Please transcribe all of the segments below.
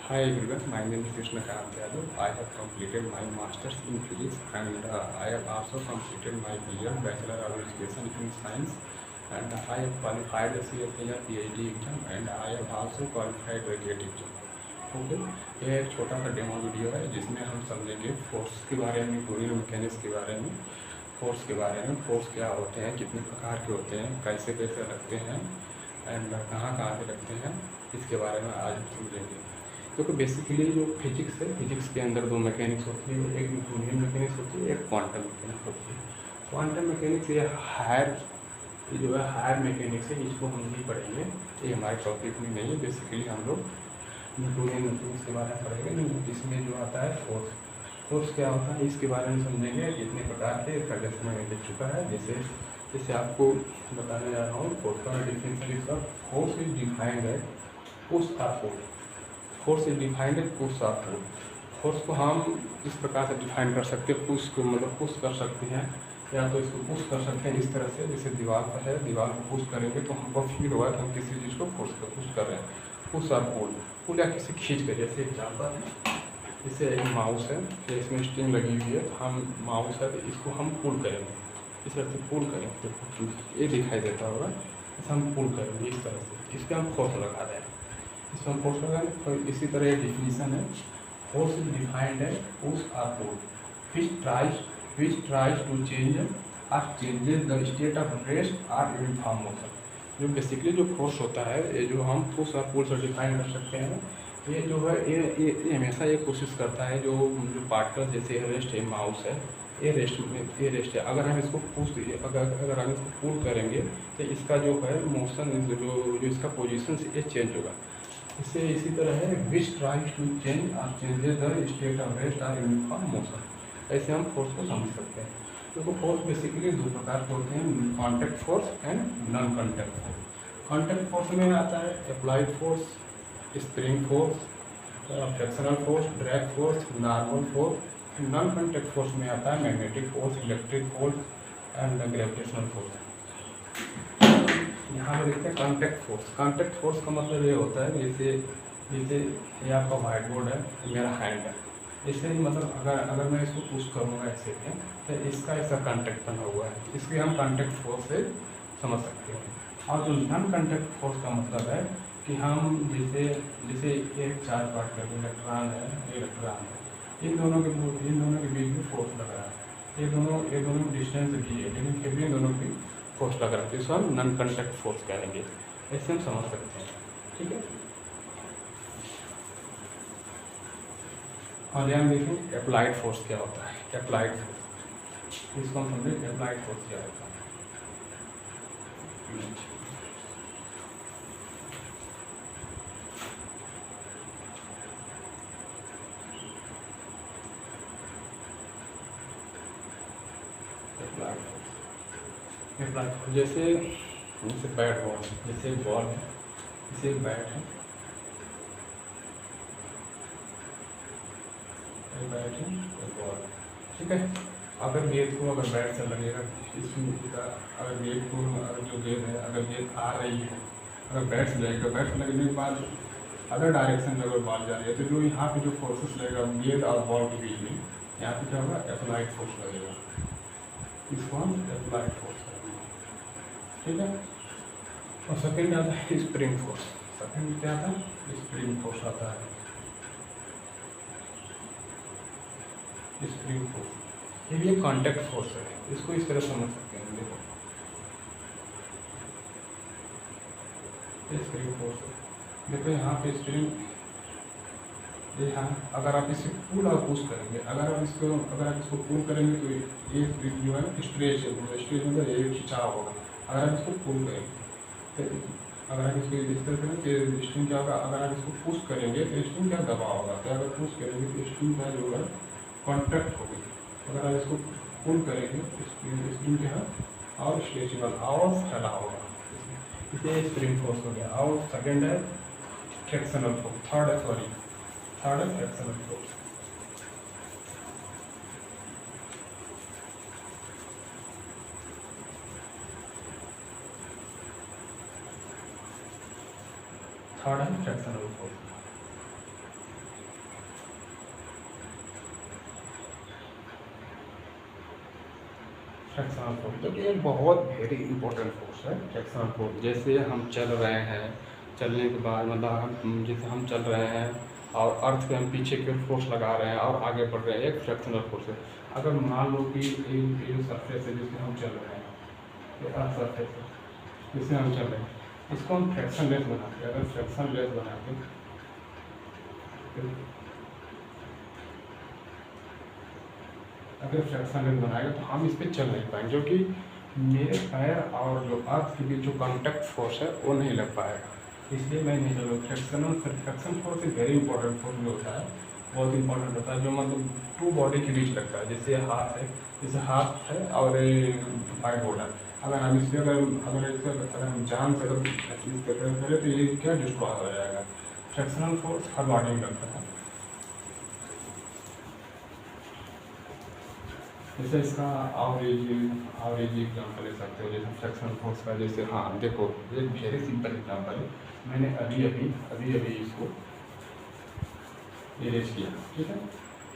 Hi everyone, my name is Krishnakant Yadav. I have completed my master's in physics and I have also completed my BEd, Bachelor of Education in Science, and I have qualified the CFA PhD exam and I have also qualified the GATE exam. Okay, ये एक छोटा सा demo video है जिसमें हम समझेंगे force के बारे में, फ्लूइड मैकेनिक्स के बारे में, फोर्स के बारे में, फोर्स क्या होते हैं, कितने प्रकार के होते हैं, कैसे कैसे लगते हैं एंड कहाँ कहाँ पे लगते हैं, इसके बारे में आज समझेंगे। क्योंकि बेसिकली जो फिजिक्स है, फिजिक्स के अंदर दो मैकेनिक्स होती है, एक न्यूटोनियन मैकेनिक्स होती है, एक क्वांटम मैकेनिक्स होती है। क्वांटम मैकेनिक्स ये हायर, ये जो है हायर मैकेनिक्स है, इसको हम नहीं पढ़ेंगे, ये हमारे टॉपिक में नहीं है। बेसिकली हम लोग न्यूटोनियन मैकेनिक्स के बारे में पढ़ेंगे, जिसमें जो आता है फोर्स, फोर्स क्या होता है इसके बारे में समझेंगे। कितने प्रकार के इसका लेसन में लिख चुका है, जैसे आपको बताने जा रहा हूँ। फोर्स का डिफिनेशन इसका, फोर्स इज डिफाइंड है पुश और पुल। फोर्स इज डिफाइंड है पुश और पुल। फोर्स को हम इस प्रकार से डिफाइन कर सकते हैं, पुश को मतलब पुश कर सकते हैं, या तो इसको पुश कर सकते हैं इस तरह से, जैसे दीवार पर है, दीवार को पुश करेंगे तो हमको फील होगा कि हम किसी चीज़ को पुश कर रहे हैं। पुश और पुल, पुल या किसी खींच कर, जैसे एग्जाम्पल है, जैसे एक माउस है, इसमें स्ट्रिंग लगी हुई है, तो हम माउस है तो इसको हम पुल करेंगे, इस तरह से पुल करेंगे तो ये दिखाई देता होगा, इसे हम पुल करेंगे इस तरह से, इस पर हम फोर्स लगा रहे हैं, इसमें हम फोर्स लगा रहे हैं। तो इसी तरह एक डिफिनीसन है, फोर्स इज डिफाइंड है पुश और पुल which tries to change or changes the state of rest or uniform motion। जो बेसिकली जो फोर्स होता है, ये जो हम पुश और पुल से डिफाइन कर सकते हैं, ये जो है ये हमेशा ये कोशिश करता है, जो पार्टिकल जैसे रेस्ट है, माउस है, ये रेस्ट है, अगर हम इसको अगर हम इसको पुल करेंगे तो इसका जो है मोशन, जो इसका पोजीशन ये चेंज होगा। इससे इसी तरह है विच ट्राइज टू चेंज और changes the state of rest और यूनिफॉर्म मोशन। ऐसे हम फोर्स को समझ सकते हैं। देखो फोर्स बेसिकली दो प्रकार के होते हैं, contact force and non contact force. Contact force में आता है applied force, spring force, frictional force, drag force, normal force. Non contact force में आता है magnetic force, electric force and gravitational force. यहाँ पर देखते हैं कॉन्टैक्ट फोर्स। कॉन्टैक्ट फोर्स का मतलब ये होता है, जैसे ये आपका व्हाइट बोर्ड है, मेरा हैंड है, इससे मतलब अगर मैं इसको पुश करूँगा ऐसे में तो इसका ऐसा कॉन्टैक्ट बना हुआ है, इसके हम कॉन्टैक्ट फोर्स से समझ सकते हैं। और जो नॉन कॉन्टैक्ट फोर्स का मतलब है कि हम जैसे एक चार्ज पार्टिकल इलेक्ट्रॉन है, इन दोनों के बीच में फोर्स लग रहा है, ये दोनों डिस्टेंस भी है, लेकिन फिर भी इन दोनों की फोर्स लग रहा है, तो इसको हम नॉन कॉन्टैक्ट फोर्स कहेंगे। ऐसे हम समझ सकते हैं, ठीक है। और ध्यान देखिए अप्लाइड फोर्स क्या होता है। अप्लाइड फोर्स, इसको हम समझें अप्लाइड फोर्स क्या होता है। अप्लाइड फोर्स जैसे बैट बॉल, जैसे एक बॉल है, जैसे एक बैट है, एक बॉल, ठीक है। अगर गेंद को अगर बैट से लगेगा, इसमें अगर गेंद को, अगर जो गेंद है, अगर गेंद आ रही है, अगर बैट से लगेगा, बैट से लगने के बाद अगर डायरेक्शन में अगर बॉल जा रही है, तो जो यहाँ पे जो फोर्सेस लगेगा गेंद और बॉल के बीच में, यहाँ पे क्या होगा, अप्लाइड फोर्स लगेगा, इसको हम अप्लाइड फोर्स करेंगे, ठीक है। और सेकेंड आता है स्प्रिंग फोर्स। सेकेंड क्या आता है, स्प्रिंग फोर्स आता है। स्प्रिंग फोर्स ये भी एक कॉन्टैक्ट फोर्स है, इसको इस तरह समझ सकते हैं। देखो स्प्रिंग फोर्स है, देखो यहाँ पे स्प्रिंग, यहाँ अगर आप इसे पुल और पुश करेंगे, अगर आप इसको पुल करेंगे तो ये जो है स्ट्रेच है, मतलब ये खिंचाव होगा। अगर आप इसको पुल करेंगे तो अगर आप इसको इस तरह करेंगे तो स्ट्रिंग क्या होगा, अगर आप इसको पुश करेंगे तो स्ट्रिंग क्या दबाव होगा, तो अगर पुश करेंगे तो स्ट्रिंग क्या जो होगा कॉन्ट्रैक्ट होगी। अगर आप इसको पुल करेंगे तो स्प्रिंग क्या है और स्ट्रेचेबल और फैला होगा, इसे स्प्रिंग फोर्स हो गया। और सेकेंड है फ्रिक्शनल फोर्स, थर्ड है फ्रिक्शनल फोर्स। थर्ड है फ्रिक्शनल फोर्स। फ्रैक्शनल फोर्स, तो ये बहुत वेरी इंपॉर्टेंट फोर्स है फ्रैक्शनल फोर्स। जैसे हम चल रहे हैं, चलने के बाद मतलब हम जैसे हम चल रहे हैं और अर्थ पे हम पीछे की ओर फोर्स लगा रहे हैं और आगे बढ़ रहे हैं, एक फ्रैक्शनल फोर्स है। अगर मान लो कि ये जो सरफेस है जिससे हम चल रहे हैं, ये अर्थ सरफेस है जिससे हम चल रहे हैं, इसको हम फ्रैक्शन लेस बनाते हैं। अगर फ्रैक्शन लेस बनाते अगर फ्रैक्शन लेस बनाएगा तो हम इस पर चल नहीं पाएंगे, क्योंकि मेरे पैर और जो अर्थ के बीच जो कॉन्टैक्ट फोर्स है वो नहीं लग पाएगा, इसलिए मैं नहीं चलूँ। फ्रैक्शन फोर्स एक वेरी इंपॉर्टेंट फोर्स जो होता है, बहुत इंपॉर्टेंट होता है, जो मतलब टू बॉडी के बीच लगता है। जैसे हाथ है, जैसे हाथ है और वाइट बोर्ड है, अगर हम इससे अगर हम जान से करें तो ये क्या डिस्ट्रॉय हो जाएगा। फ्रैक्शनल फोर्स हर बॉडी में लगता है। जैसे इसका और एक एग्जाम्पल ले सकते हो, जैसे फ्रैक्शनल फोर्स का। जैसे हाँ देखो, ये वेरी सिंपल एग्जाम्पल है, मैंने अभी इसको इरेज किया, ठीक है,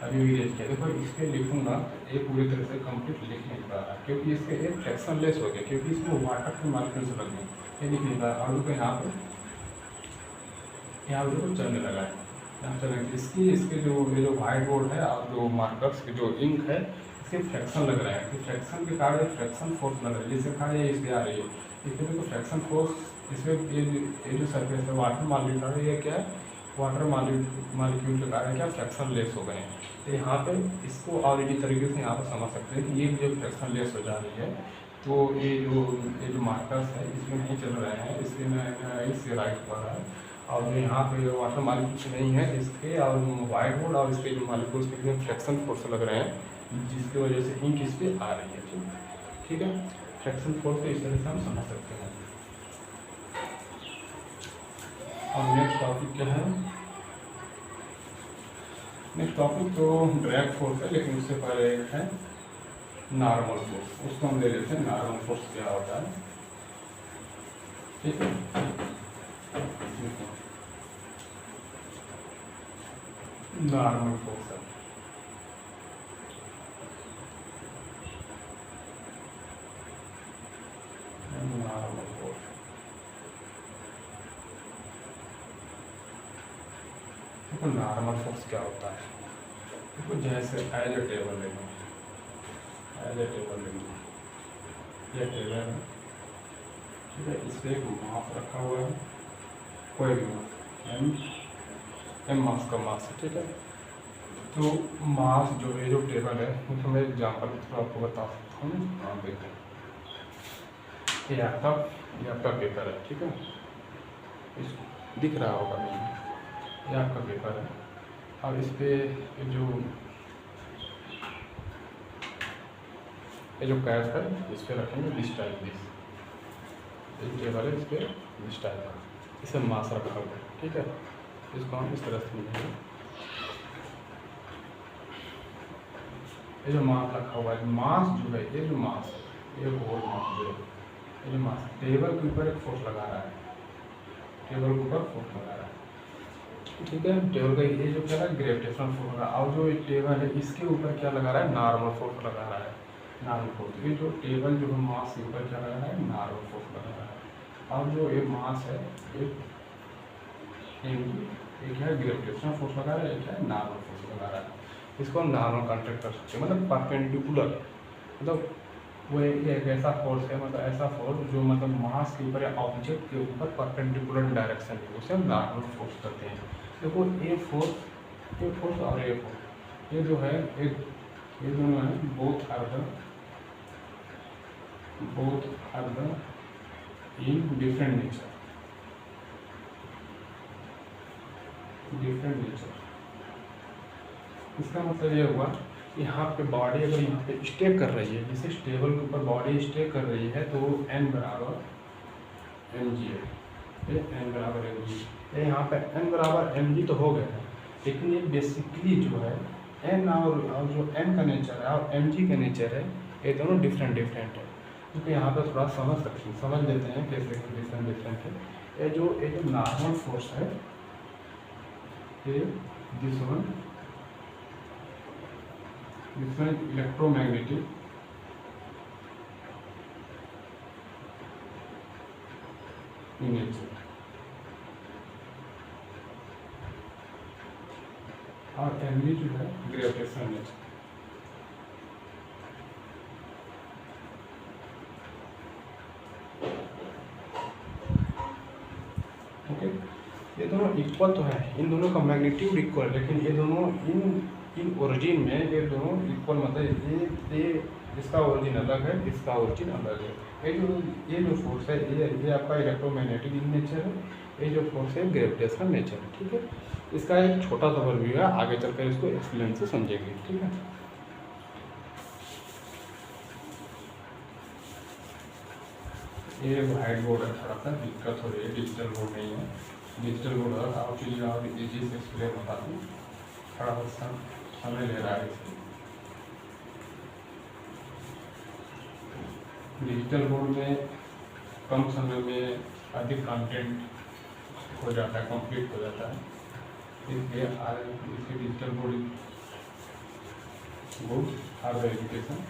अभी इरेज किया। देखो इस पर लिखूंगा तो ये पूरी तरह से कंप्लीट लिख नहीं पा रहा, क्योंकि इसके एक फ्रैक्शन लेस हो गया, क्योंकि इसमें वाटर के मालिक्यूल्स लग गए, ये लिख नहीं पा रहा। और देखो यहाँ पर देखो चलने लगा है, यहाँ चलने। इसके जो ये जो व्हाइट बोर्ड है और जो मार्कर्स के जो इंक है, इसके फ्रैक्शन लग रहा है, कि फ्रैक्शन के कारण फ्रैक्शन फोर्स लग रहा है, जिससे कहा इस पर आ रही है। इसमें देखो फ्रैक्शन फोर्स, इसमें ये जो सरफेस है वाटर मालिक्यूल है, ये क्या है, वाटर मालिक्यूल के कारण क्या फ्रैक्शन लेस हो गए हैं। तो यहाँ पे इसको और इसी तरीके से यहाँ पर समझ सकते हैं कि ये जो फ्रैक्शन लेस हो जा रही है, तो ये जो मार्कर्स है इसमें नहीं चल रहे हैं, इसलिए मैं इससे राइट कर रहा है। और जो यहाँ पे वाटर मालिक्यूल्स नहीं है इसके, और वाइट बोर्ड और इसके जो मालिक्यूल्स के फ्रैक्शन फोर्स लग रहे हैं, जिसकी वजह से इंक इस पर आ रही है। ठीक है, फ्रैक्शन फोर्स को इस तरह से हम समझ सकते हैं। और नेक्स्ट टॉपिक क्या है, नेक्स्ट टॉपिक तो ड्रैग फोर्स है, लेकिन उससे पहले एक है नॉर्मल फोर्स, उसको हम ले लेते हैं। नॉर्मल फोर्स क्या होता है, ठीक है। नॉर्मल फोर्स है, नॉर्मल फोर्स। देखो नॉर्मल फोर्स क्या होता है, देखो जैसे एज ए टेबल लेंगे, एज ए टेबल लेंगे, ये टेबल है, ठीक है, इस पर एक मास रखा हुआ है, कोई भी मास, एम मास का मास है, ठीक है। तो मास जो है, जो टेबल है, उसमें मैं एग्जाम्पल थोड़ा आपको बता सकता हूँ। हाँ देखो, ये आपका पेपर है, ठीक है, इस दिख रहा होगा मुझे, ये आपका पेपर है, और इस पे ये जो कैप है इस पर रखेंगे दिस टाइप, दिस टेबल है, इस पर दिस टाइप का, इसे मास रखा हुआ है, ठीक है। इसको हम इस तरह से लिखेंगे, ये जो मास रखा हुआ है, मास जो है, ये जो मास, ये होल मास जो है, ये जो मास टेबल के ऊपर एक फोर्स लगा रहा है, टेबल के ऊपर फोर्स लगा रहा है, ठीक है। टेबल का ये जो क्या है, ग्रेविटेशनल फोर्स लगा, और जो टेबल है इसके ऊपर क्या लगा रहा है, नॉर्मल फोर्स लगा रहा है, नॉर्मल फोर्स। ये जो टेबल जो है मास के ऊपर क्या लगा रहा है, नॉर्मल फोर्स लगा रहा है। और जो ये मास है, एक है ग्रेविटेशनल फोर्स लगा रहा है, एक है नॉर्मल फोर्स लगा रहा है। इसको हम नॉर्मल कॉन्ट्रैक्ट कर सकते हैं, मतलब परपेंडिकुलर, मतलब वो एक ऐसा फोर्स है, मतलब ऐसा फोर्स जो मतलब मास के ऊपर या ऑब्जेक्ट के ऊपर परपेंडिकुलर डायरेक्शन है, उसे हम नॉर्मल फोर्स करते हैं। देखो ये फोर्स और ये फोर्स, ये जो है ये दोनों है, both are the in different nature, इसका मतलब ये हुआ, यहाँ पे बॉडी अगर यहाँ पे स्टे कर रही है, जैसे टेबल के ऊपर बॉडी स्टे कर रही है, तो n बराबर mg है, n बराबर mg, यहाँ पे n बराबर mg तो हो गया है, लेकिन ये बेसिकली जो है n और जो n का नेचर है और mg का नेचर है, ये दोनों डिफरेंट है, क्योंकि यहाँ पे थोड़ा समझ लेते हैं कैसे डिफरेंट है। ये जो नॉर्मल फोर्स है, ये दिस वन इलेक्ट्रोमैग्नेटिक नेचर और एमवी जो है ग्रेविटेशनल नेचर। ओके, ये दोनों इक्वल तो है, इन दोनों का मैग्नीट्यूड इक्वल है, लेकिन ये दोनों इन ओरिजिन में ये दोनों इक्वल, मतलब ये इसका ओरिजिन अलग है, इसका ओरिजिन अलग है। ये जो फोर्स है ये आपका इलेक्ट्रोमैग्नेटिक इन नेचर है, ये जो फोर्स है ग्रेविटेशनल नेचर है। ठीक है, इसका एक छोटा सा ओवरव्यू है, आगे चलकर इसको एक्सप्लेन से समझेंगे। ठीक है, ये वाइट बोर्ड है, थोड़ा सा दिक्कत हो रही है, डिजिटल बोर्ड नहीं है। डिजिटल बोर्ड है और चीज़ें और इजी से एक्सप्लेन होता है, थोड़ा सा समय ले रहा है इसको। डिजिटल बोर्ड में कम समय में अधिक कंटेंट हो जाता है, कंप्लीट हो जाता है, इसलिए इसके digital board good for the education.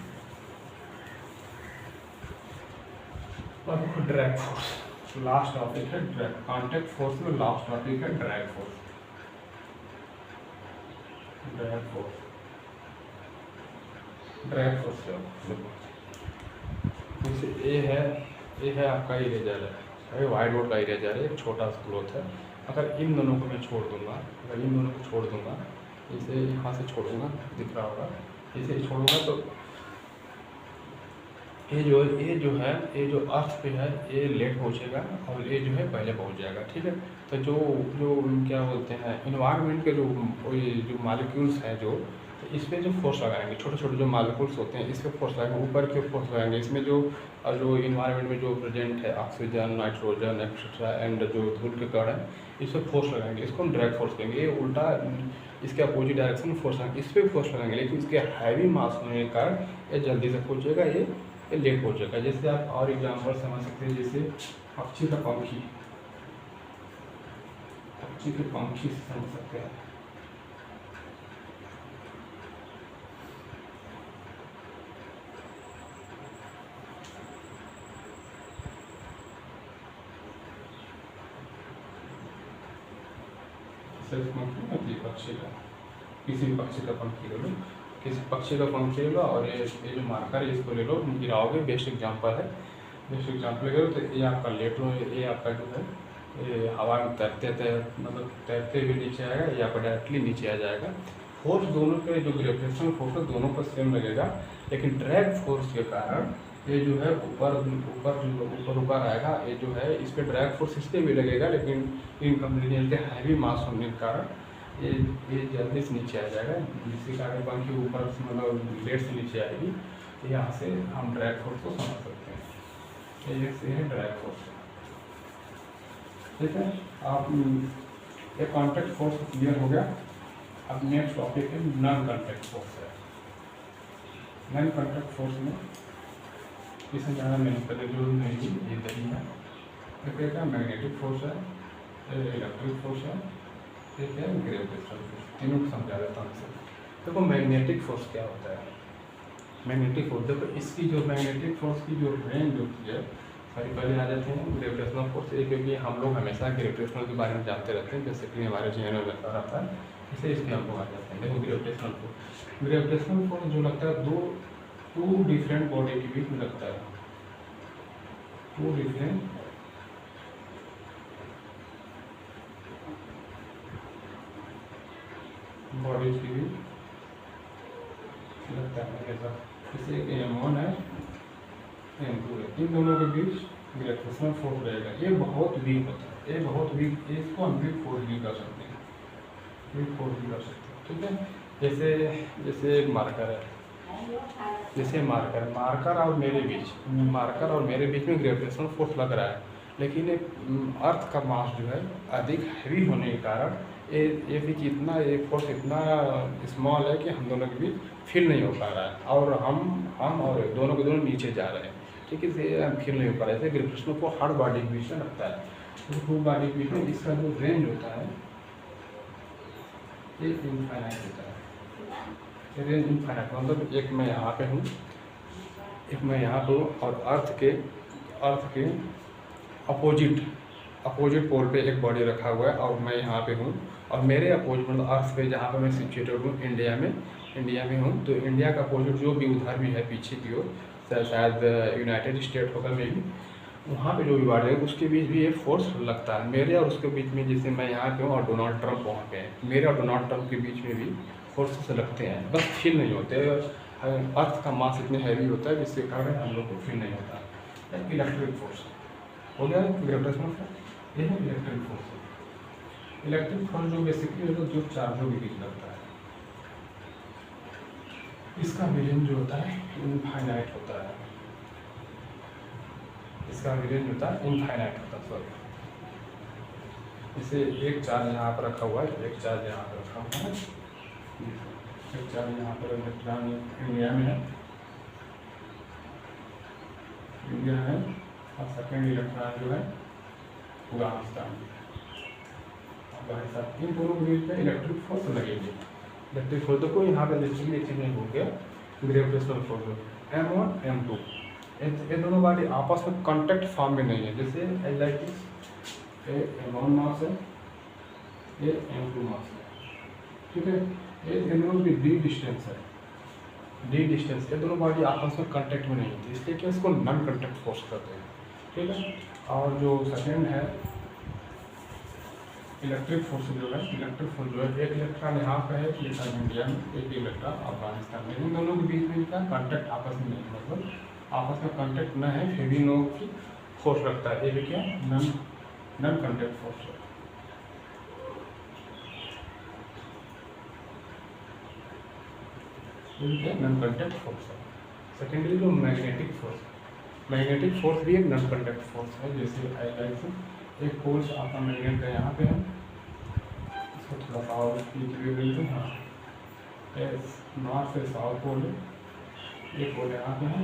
और ड्रैग फोर्स लास्ट टॉपिक है, ड्रैग कॉन्टैक्ट फोर्स में लास्ट टॉपिक है ड्रैग फोर्स। ड्रैग फोर्स जैसे ये है आपका इरेजर है, वाइट बोर्ड का इरेजर है, एक छोटा सा क्लॉथ है। अगर इन दोनों को मैं छोड़ दूंगा, अगर इन दोनों को छोड़ दूंगा, इसे यहाँ से छोड़ूंगा, दिख रहा होगा, इसे छोड़ूंगा तो ये जो है ये जो अर्थ पे है ये लेट पहुँचेगा और ये जो है पहले पहुँच जाएगा। ठीक है, तो जो क्या बोलते हैं इन्वायरमेंट के जो मालिक्यूल्स हैं जो, तो इस पर जो फोर्स लगाएंगे, छोटे छोटे जो मालिक्यूल्स होते हैं इस पर फोर्स लगाएंगे, ऊपर की फोर्स लगाएंगे, इसमें जो इन्वायरमेंट में जो प्रेजेंट है ऑक्सीजन, नाइट्रोजन एक्सेट्रा एंड जो धूल के कण है, इस पर फोर्स लगाएंगे, इसको हम ड्रैग फोर्स कहेंगे। ये उल्टा इसके अपोजिट डायरेक्शन में फोर्स लगाएंगे, इस पर फोर्स लगाएंगे, लेकिन इसके हैवी मास होने के कारण ये जल्दी से पहुँचेगा, ये लेट पहुँचेगा। जैसे आप और एग्जाम्पल समझ सकते हैं, जैसे पक्षी के पंखी समझ सकते हैं। सिर्फ पंखी नहीं, पक्षी का, किसी भी पक्षी का पंखी ले लो, किसी पक्षी का पंखी ले लो और ये जो मार्कर है इसको ले लो, गिराओगे, बेस्ट एग्जांपल है, बेस्ट एग्जांपल ले लो। तो ये आपका लेट लो, ये आपका जो है ये हवा में तैरते हुए नीचे आएगा, या आपका डायरेक्टली नीचे आ जाएगा। फोर्स दोनों के जो ग्रेविटेशनल फोर्स है दोनों का सेम लगेगा, लेकिन ड्रैग फोर्स के कारण ये जो है ऊपर आएगा, ये जो है इस पर ड्रैग फोर्स इस पर भी लगेगा, लेकिन इनकम्प्लीट हैवी मास होने के कारण ये जल्दी से नीचे आ जाएगा, जिसके कारण पंखी ऊपर से मतलब लेट से नीचे आएगी। तो यहाँ से हम ड्रैग फोर्स को समझ सकते हैं, ये से है ड्रैग फोर्स। ठीक है, आप ये कॉन्टैक्ट फोर्स क्लियर हो गया। अब नेक्स्ट टॉपिक है नॉन कॉन्टैक्ट फोर्स है। नॉन कॉन्टैक्ट फोर्स में इसे ज़्यादा मैंने पहले जो नहीं ये दही है, एक है मैग्नेटिक फोर्स है, इलेक्ट्रिक फोर्स है, एक है ग्रेविटेशनल फोर्स। तीनों को समझा देता हूँ। देखो मैग्नेटिक फोर्स क्या होता है। मैग्नेटिक फोर्स, देखो इसकी जो मैग्नेटिक फोर्स की जो रेंज होती है, सारी पहले आ जाते हैं ग्रेविटेशनल फोर्स, क्योंकि हम लोग हमेशा ग्रेविटेशनल के बारे में जानते रहते हैं, बेसिकली हमारे जीवन में लगता रहता है, इसलिए इसके हम लोग आ जाते हैं। देखो ग्रेविटेशनल फोर्स जो लगता है टू डिफरेंट बॉडी के बीच में लगता है, टू डिफरेंट बॉडीज के बीच लगता है ऐसा। जैसे M1 है, M2 है, इन दोनों के बीच ग्रेविटेशनल फोर्स रहेगा। ये बहुत वीक होता है, ये बहुत वीक, इसको हम वीक फोर्स भी कर सकते हैं, वीक फोर्स भी कर सकते हैं। ठीक है, जैसे एक मार्कर है, जैसे मार्कर और मेरे बीच में ग्रेविटेशनल फोर्स लग रहा है, लेकिन अर्थ का मास जो है अधिक हैवी होने के कारण ये बीच इतना, ये फोर्स इतना स्मॉल है कि हम दोनों के बीच फील नहीं हो पा रहा है, और हम और दोनों के दोनों नीचे जा रहे हैं। ठीक है, इसे हम फील नहीं हो पा रहे हैं। ग्रेविटेशनल को हर बॉडी के बीच में रखता है, तो टू बॉडी के बीच में इसका जो रेंज होता है ये इनफाइनाइट होता है। रेंज इनफाइनाइट मतलब एक मैं यहाँ पे हूँ, एक मैं यहाँ पे हूँ, और अर्थ के अपोजिट अपोजिट पोल पे एक बॉडी रखा हुआ है और मैं यहाँ पे हूँ, और मेरे अपोजिट मतलब अर्थ पे जहाँ पे मैं सिचुएटेड हूँ इंडिया में हूँ, तो इंडिया का अपोजिट जो भी उधर भी है पीछे की ओर, शायद यूनाइटेड स्टेट होगा मे बी, वहाँ पे जो भी बॉडी है उसके बीच भी एक फोर्स लगता है मेरे और उसके बीच में। जैसे मैं यहाँ पे हूँ और डोनाल्ड ट्रंप वहाँ पे है, मेरे और डोनाल्ड ट्रंप के बीच में भी फोर्सेस लगते हैं, बस फील नहीं होते। अर्थ का मास इतने हैवी होता है जिसके कारण हम लोग को फील नहीं होता। इलेक्ट्रिक फोर्स हो गया ग्रेविटेशनल फोर्स, ये है इलेक्ट्रिक फोर्स। इलेक्ट्रिक फोर्स जो बेसिकली जो चार्जों के बीच लगता है, इसका विलेन जो होता है इनफाइनाइट होता है, इसका विलेन होता है इनफाइनाइट होता है। सॉरी, इसे एक चार्ज यहाँ पर रखा हुआ है, एक चार्ज यहाँ पर रखा हुआ है, एक चार्ज यहाँ पर इलेक्ट्रॉन इंडिया में है, और सेकेंड इलेक्ट्रॉन जो है अफगानिस्तान में। इन दोनों के बीच में इलेक्ट्रिक फोर्स लगेगी। इलेक्ट्रिक फोर्स देखो यहाँ पे बेसिकली एक चीज़ नहीं भूल गया, ग्रेविटेशनल फोर्स M1 M2, ये दोनों बॉडी आपस में कांटेक्ट फॉर्म में नहीं है। जैसे ये M1 मास है, ये M2 मास है, ठीक है, ये दोनों भी डी डिस्टेंस है, डी डिस्टेंस, ये दोनों बॉडी आपस में कांटेक्ट में नहीं होती, इसलिए कि इसको नॉन कांटेक्ट फोर्स कहते हैं, ठीक है। और जो सेकेंड है इलेक्ट्रिक फोर्स जो है, इलेक्ट्रिक फोर्स जो है, एक इलेक्ट्रॉन यहाँ पे है, एक इंडिया में, एक इलेक्ट्रॉन अफगानिस्तान में, इन दोनों के बीच में क्या कांटेक्ट आपस में नहीं, मतलब आपस में कांटेक्ट न है, फिर भी नो की फोर्स लगता है, ये भी क्या नॉन कांटेक्ट फोर्स है। नॉन कांटेक्ट फोर्स है। सेकेंडली जो मैग्नेटिक फोर्स भी एक नॉन कांटेक्ट फोर्स है। जैसे एक फोर्स आपका मैग्नेट का यहाँ पे है, इसको थोड़ा सा और देते हैं, हाँ, नॉर्थ से साउथ पोल है, एक पोल यहाँ पे है,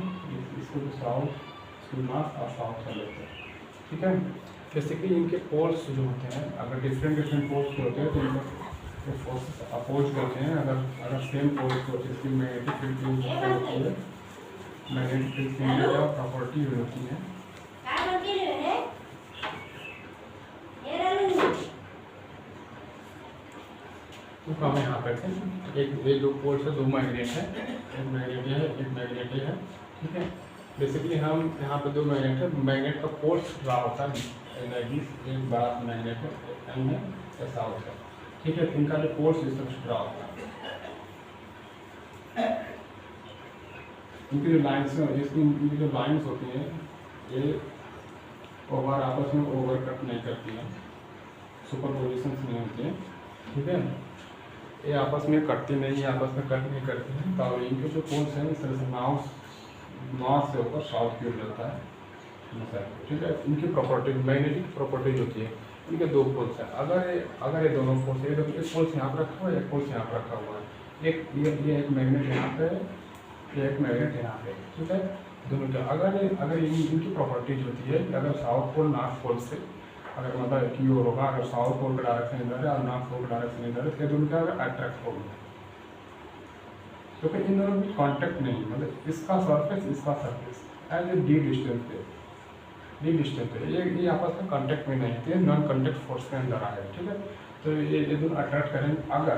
इसको तो साउथ, इसको नॉर्थ और साउथ कर लेते हैं, ठीक है। बेसिकली इनके पोल्स जो होते हैं, अगर डिफरेंट पोल्स होते हैं तो इनका फोर्स अपोज करते हैं। अगर सेम पोल्स होते हैं, इसकी मैग्नेटिक फील्ड होती है, मैग्नेटिक फील्ड की क्या प्रॉपर्टी होती है, तो हम यहाँ करते हैं, एक दो पोल्स है, दो मैग्नेट है, एक मैग्नेट है, एक मैग्नेट है, ठीक है। बेसिकली हम यहाँ पे दो मैग्नेट है, मैग्नेट का पोल्स ड्रा होता है, एक बड़ा मैग्नेट है, एम है, ऐसा होता है, ठीक है। इनका जो पोल्स इस तरह से ड्रा होता है, इनकी जो लाइन्स है, इनकी जो लाइन्स होती हैं, ये ओवर आपस में ओवरकट नहीं करती हैं, सुपरपोजिशन नहीं होती हैं, ठीक है। ये आपस में कटती नहीं है, आपस में कट नहीं करती हैं। तो इनके जो पोल्स हैं इस तरह से नॉर्थ से होकर साउथ की ओर जाता है, ठीक है। इनकी प्रॉपर्टी मैग्नेटिक प्रॉपर्टीज होती है, इनके दो पोल्स हैं। अगर ये दोनों पोल्स, एक पोल्स यहाँ पर रखा हुआ है, एक पोल्स यहाँ पर रखा हुआ है, ये एक मैग्नेट यहाँ पे है, ये एक मैग्नेट यहाँ पे, ठीक है। दोनों का अगर इनकी प्रॉपर्टीज होती है कि अगर साउथ पोल नॉर्थ पोल से अगर मतलब की ओर होगा, अगर साउथ पोल का डायरेक्शन इधर है और नॉर्थ पोल का डायरेक्शन इधर है, तो दोनों का अट्रैक्ट होगा, क्योंकि इन दोनों में कांटेक्ट नहीं, मतलब इसका surface edge A D distance पे ये आपस में कांटेक्ट में नहीं है, नॉन कांटेक्ट फोर्स के अंदर आए, ठीक है। तो ये दोनों अट्रैक्ट करेंगे। अगर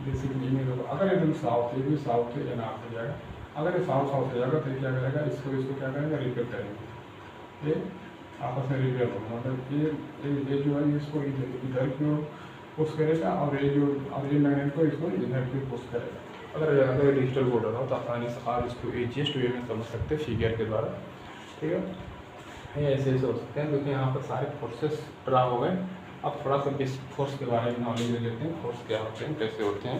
बेसिकली अगर ये दोनों साउथ है, ये साउथ है, ये नॉर्थ हो जाएगा। अगर ये साउथ हो जाएगा तो क्या करेगा, इसको क्या करेंगे, रिपेयर करेंगे, ये आपस में रिपेयर होगा, मतलब ये जो है इसको इधर की ओर पुश करेगा, और ये मैग्नेट को इसको इधर की पुश करेगा। अगर डिजिटल बोर्ड हो तो आसानी से आप इसको एडजस्ट वे में समझ सकते हैं फिगर के द्वारा, ठीक है। ये ऐसे हो सकते हैं, क्योंकि यहाँ पर सारे फोर्सेस ड्रा हो गए। अब थोड़ा सा इस फोर्स के बारे में नॉलेज ले लेते हैं, फोर्स क्या होते हैं, कैसे होते हैं।